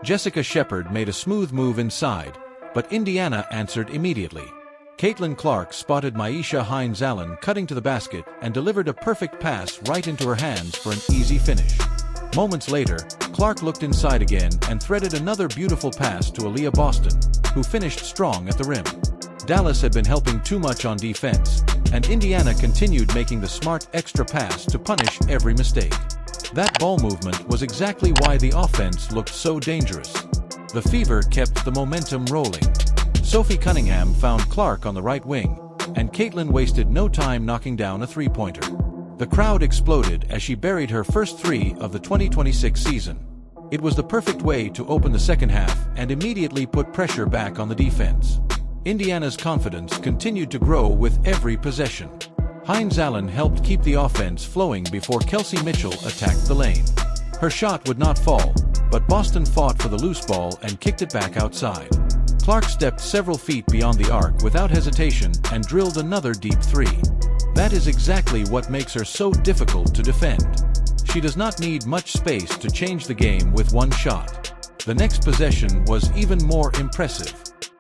Jessica Shepard made a smooth move inside, but Indiana answered immediately. Caitlin Clark spotted Myisha Hines-Allen cutting to the basket and delivered a perfect pass right into her hands for an easy finish. Moments later, Clark looked inside again and threaded another beautiful pass to Aaliyah Boston, who finished strong at the rim. Dallas had been helping too much on defense, and Indiana continued making the smart extra pass to punish every mistake. That ball movement was exactly why the offense looked so dangerous. The Fever kept the momentum rolling. Sophie Cunningham found Clark on the right wing, and Caitlin wasted no time knocking down a three-pointer. The crowd exploded as she buried her first three of the 2026 season. It was the perfect way to open the second half and immediately put pressure back on the defense. Indiana's confidence continued to grow with every possession. Hines-Allen helped keep the offense flowing before Kelsey Mitchell attacked the lane. Her shot would not fall, but Boston fought for the loose ball and kicked it back outside. Clark stepped several feet beyond the arc without hesitation and drilled another deep three. That is exactly what makes her so difficult to defend. She does not need much space to change the game with one shot. The next possession was even more impressive.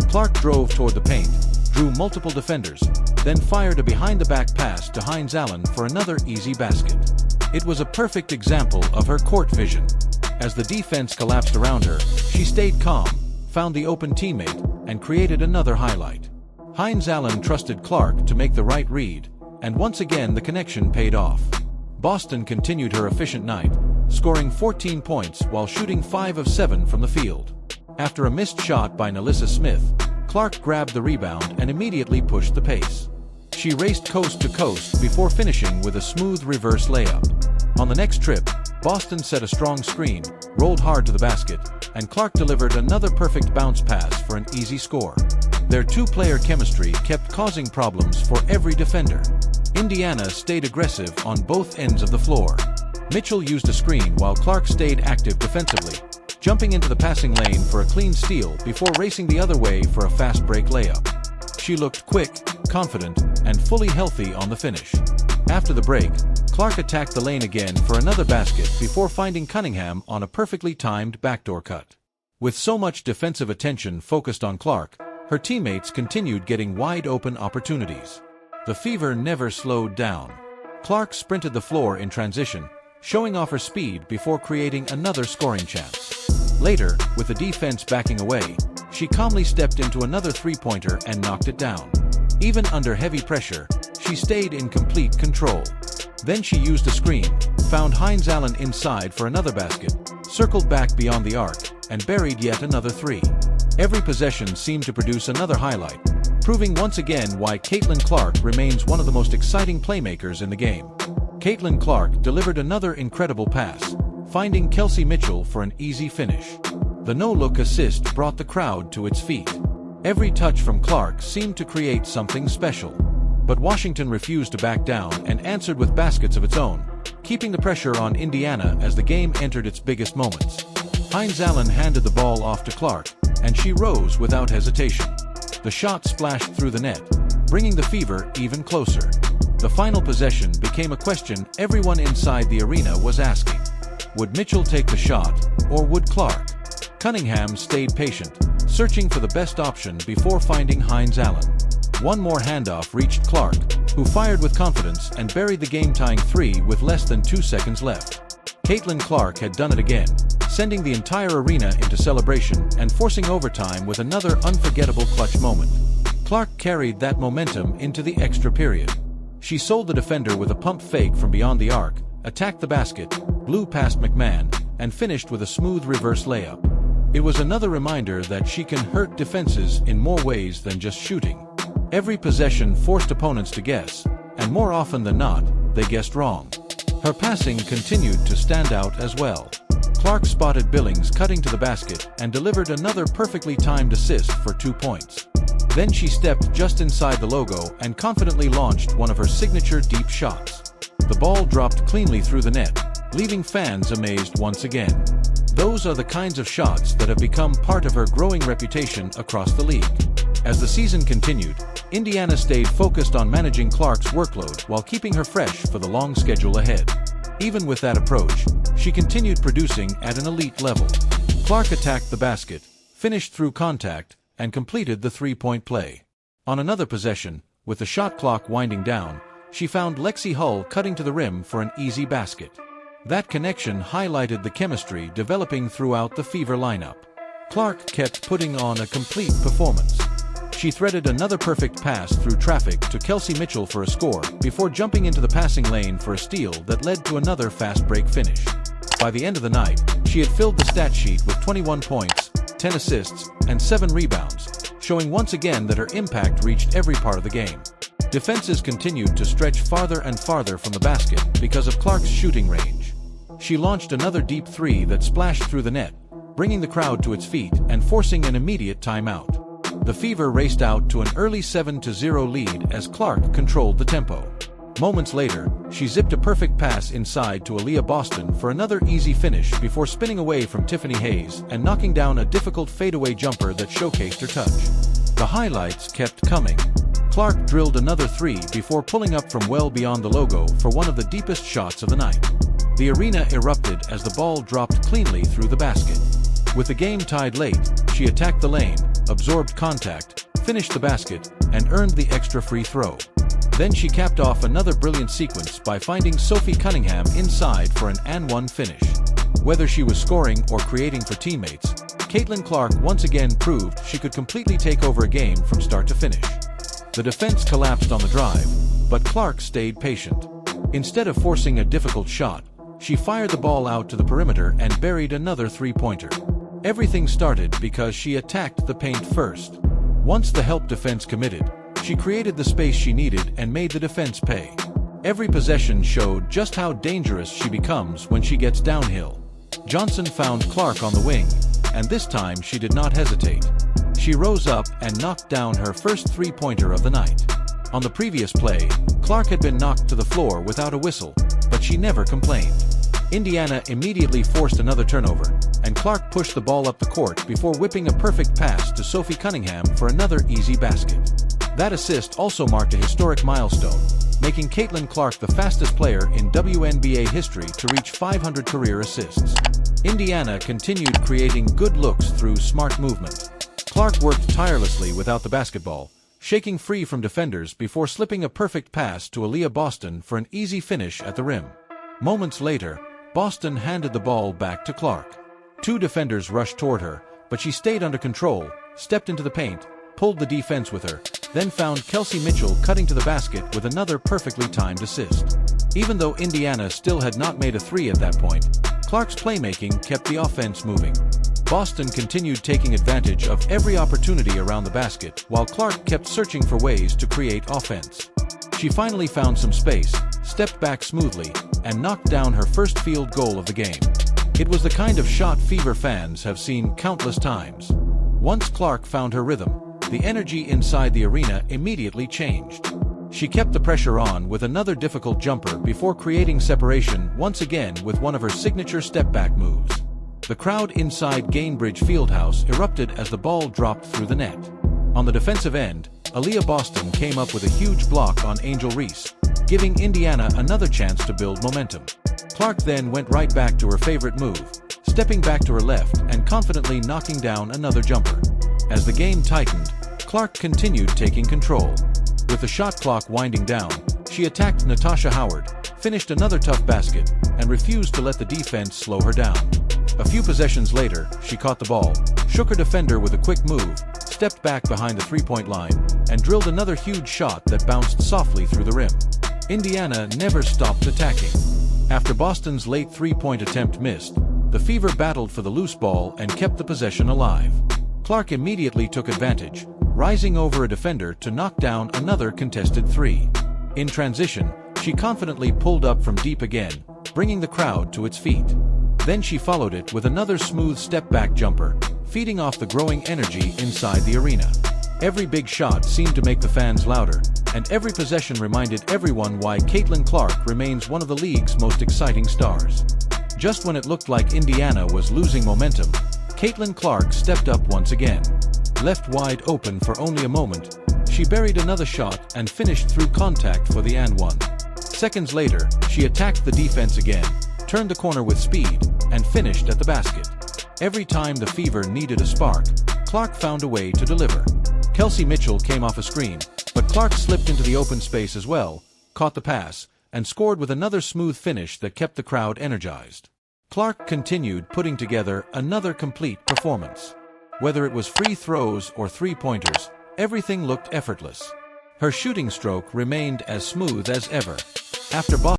Clark drove toward the paint, drew multiple defenders, then fired a behind-the-back pass to Hines-Allen for another easy basket. It was a perfect example of her court vision. As the defense collapsed around her, she stayed calm, found the open teammate, and created another highlight. Hines-Allen trusted Clark to make the right read, and once again the connection paid off. Boston continued her efficient night, scoring 14 points while shooting 5 of 7 from the field. After a missed shot by Nalissa Smith, Clark grabbed the rebound and immediately pushed the pace. She raced coast to coast before finishing with a smooth reverse layup. On the next trip, Boston set a strong screen, rolled hard to the basket, and Clark delivered another perfect bounce pass for an easy score. Their two-player chemistry kept causing problems for every defender. Indiana stayed aggressive on both ends of the floor. Mitchell used a screen while Clark stayed active defensively, jumping into the passing lane for a clean steal before racing the other way for a fast break layup. She looked quick, confident, and fully healthy on the finish. After the break, Clark attacked the lane again for another basket before finding Cunningham on a perfectly timed backdoor cut. With so much defensive attention focused on Clark, her teammates continued getting wide-open opportunities. The Fever never slowed down. Clark sprinted the floor in transition, showing off her speed before creating another scoring chance. Later, with the defense backing away, she calmly stepped into another three-pointer and knocked it down. Even under heavy pressure, she stayed in complete control. Then she used a screen, found Hines-Allen inside for another basket, circled back beyond the arc, and buried yet another three. Every possession seemed to produce another highlight, proving once again why Caitlin Clark remains one of the most exciting playmakers in the game. Caitlin Clark delivered another incredible pass, finding Kelsey Mitchell for an easy finish. The no-look assist brought the crowd to its feet. Every touch from Clark seemed to create something special. But Washington refused to back down and answered with baskets of its own, keeping the pressure on Indiana as the game entered its biggest moments. Hines-Allen handed the ball off to Clark, and she rose without hesitation. The shot splashed through the net, bringing the Fever even closer. The final possession became a question everyone inside the arena was asking. Would Mitchell take the shot, or would Clark? Cunningham stayed patient, searching for the best option before finding Hines-Allen. One more handoff reached Clark, who fired with confidence and buried the game-tying three with less than 2 seconds left. Caitlin Clark had done it again, sending the entire arena into celebration and forcing overtime with another unforgettable clutch moment. Clark carried that momentum into the extra period. She sold the defender with a pump fake from beyond the arc, attacked the basket, blew past McMahon, and finished with a smooth reverse layup. It was another reminder that she can hurt defenses in more ways than just shooting. Every possession forced opponents to guess, and more often than not, they guessed wrong. Her passing continued to stand out as well. Clark spotted Billings cutting to the basket and delivered another perfectly timed assist for 2 points. Then she stepped just inside the logo and confidently launched one of her signature deep shots. The ball dropped cleanly through the net, leaving fans amazed once again. Those are the kinds of shots that have become part of her growing reputation across the league. As the season continued, Indiana stayed focused on managing Clark's workload while keeping her fresh for the long schedule ahead. Even with that approach, she continued producing at an elite level. Clark attacked the basket, finished through contact, and completed the three-point play. On another possession, with the shot clock winding down, she found Lexi Hull cutting to the rim for an easy basket. That connection highlighted the chemistry developing throughout the Fever lineup. Clark kept putting on a complete performance. She threaded another perfect pass through traffic to Kelsey Mitchell for a score before jumping into the passing lane for a steal that led to another fast break finish. By the end of the night, she had filled the stat sheet with 21 points, 10 assists, and 7 rebounds, showing once again that her impact reached every part of the game. Defenses continued to stretch farther and farther from the basket because of Clark's shooting range. She launched another deep three that splashed through the net, bringing the crowd to its feet and forcing an immediate timeout. The Fever raced out to an early 7-0 lead as Clark controlled the tempo. Moments later, she zipped a perfect pass inside to Aaliyah Boston for another easy finish before spinning away from Tiffany Hayes and knocking down a difficult fadeaway jumper that showcased her touch. The highlights kept coming. Clark drilled another three before pulling up from well beyond the logo for one of the deepest shots of the night. The arena erupted as the ball dropped cleanly through the basket. With the game tied late, she attacked the lane, absorbed contact, finished the basket, and earned the extra free throw. Then she capped off another brilliant sequence by finding Sophie Cunningham inside for an and-one finish. Whether she was scoring or creating for teammates, Caitlin Clark once again proved she could completely take over a game from start to finish. The defense collapsed on the drive, but Clark stayed patient. Instead of forcing a difficult shot, she fired the ball out to the perimeter and buried another three-pointer. Everything started because she attacked the paint first. Once the help defense committed, she created the space she needed and made the defense pay. Every possession showed just how dangerous she becomes when she gets downhill. Johnson found Clark on the wing, and this time she did not hesitate. She rose up and knocked down her first three-pointer of the night. On the previous play, Clark had been knocked to the floor without a whistle, but she never complained. Indiana immediately forced another turnover, and Clark pushed the ball up the court before whipping a perfect pass to Sophie Cunningham for another easy basket. That assist also marked a historic milestone, making Caitlin Clark the fastest player in WNBA history to reach 500 career assists. Indiana continued creating good looks through smart movement. Clark worked tirelessly without the basketball, shaking free from defenders before slipping a perfect pass to Aaliyah Boston for an easy finish at the rim. Moments later, Boston handed the ball back to Clark. Two defenders rushed toward her, but she stayed under control, stepped into the paint, pulled the defense with her, then found Kelsey Mitchell cutting to the basket with another perfectly timed assist. Even though Indiana still had not made a three at that point, Clark's playmaking kept the offense moving. Boston continued taking advantage of every opportunity around the basket while Clark kept searching for ways to create offense. She finally found some space, stepped back smoothly, and knocked down her first field goal of the game. It was the kind of shot Fever fans have seen countless times. Once Clark found her rhythm, the energy inside the arena immediately changed. She kept the pressure on with another difficult jumper before creating separation once again with one of her signature step-back moves. The crowd inside Gainbridge Fieldhouse erupted as the ball dropped through the net. On the defensive end, Aaliyah Boston came up with a huge block on Angel Reese, giving Indiana another chance to build momentum. Clark then went right back to her favorite move, stepping back to her left and confidently knocking down another jumper. As the game tightened, Clark continued taking control. With the shot clock winding down, she attacked Natasha Howard, finished another tough basket, and refused to let the defense slow her down. A few possessions later, she caught the ball, shook her defender with a quick move, stepped back behind the three-point line, and drilled another huge shot that bounced softly through the rim. Indiana never stopped attacking. After Boston's late three-point attempt missed, the Fever battled for the loose ball and kept the possession alive. Clark immediately took advantage, rising over a defender to knock down another contested three. In transition, she confidently pulled up from deep again, bringing the crowd to its feet. Then she followed it with another smooth step-back jumper, feeding off the growing energy inside the arena. Every big shot seemed to make the fans louder, and every possession reminded everyone why Caitlin Clark remains one of the league's most exciting stars. Just when it looked like Indiana was losing momentum, Caitlin Clark stepped up once again. Left wide open for only a moment, she buried another shot and finished through contact for the and one. Seconds later, she attacked the defense again, turned the corner with speed, and finished at the basket. Every time the fever needed a spark, Clark found a way to deliver. Kelsey Mitchell came off a screen, but Clark slipped into the open space as well, caught the pass, and scored with another smooth finish that kept the crowd energized. Clark continued putting together another complete performance. Whether it was free throws or three-pointers, everything looked effortless. Her shooting stroke remained as smooth as ever. After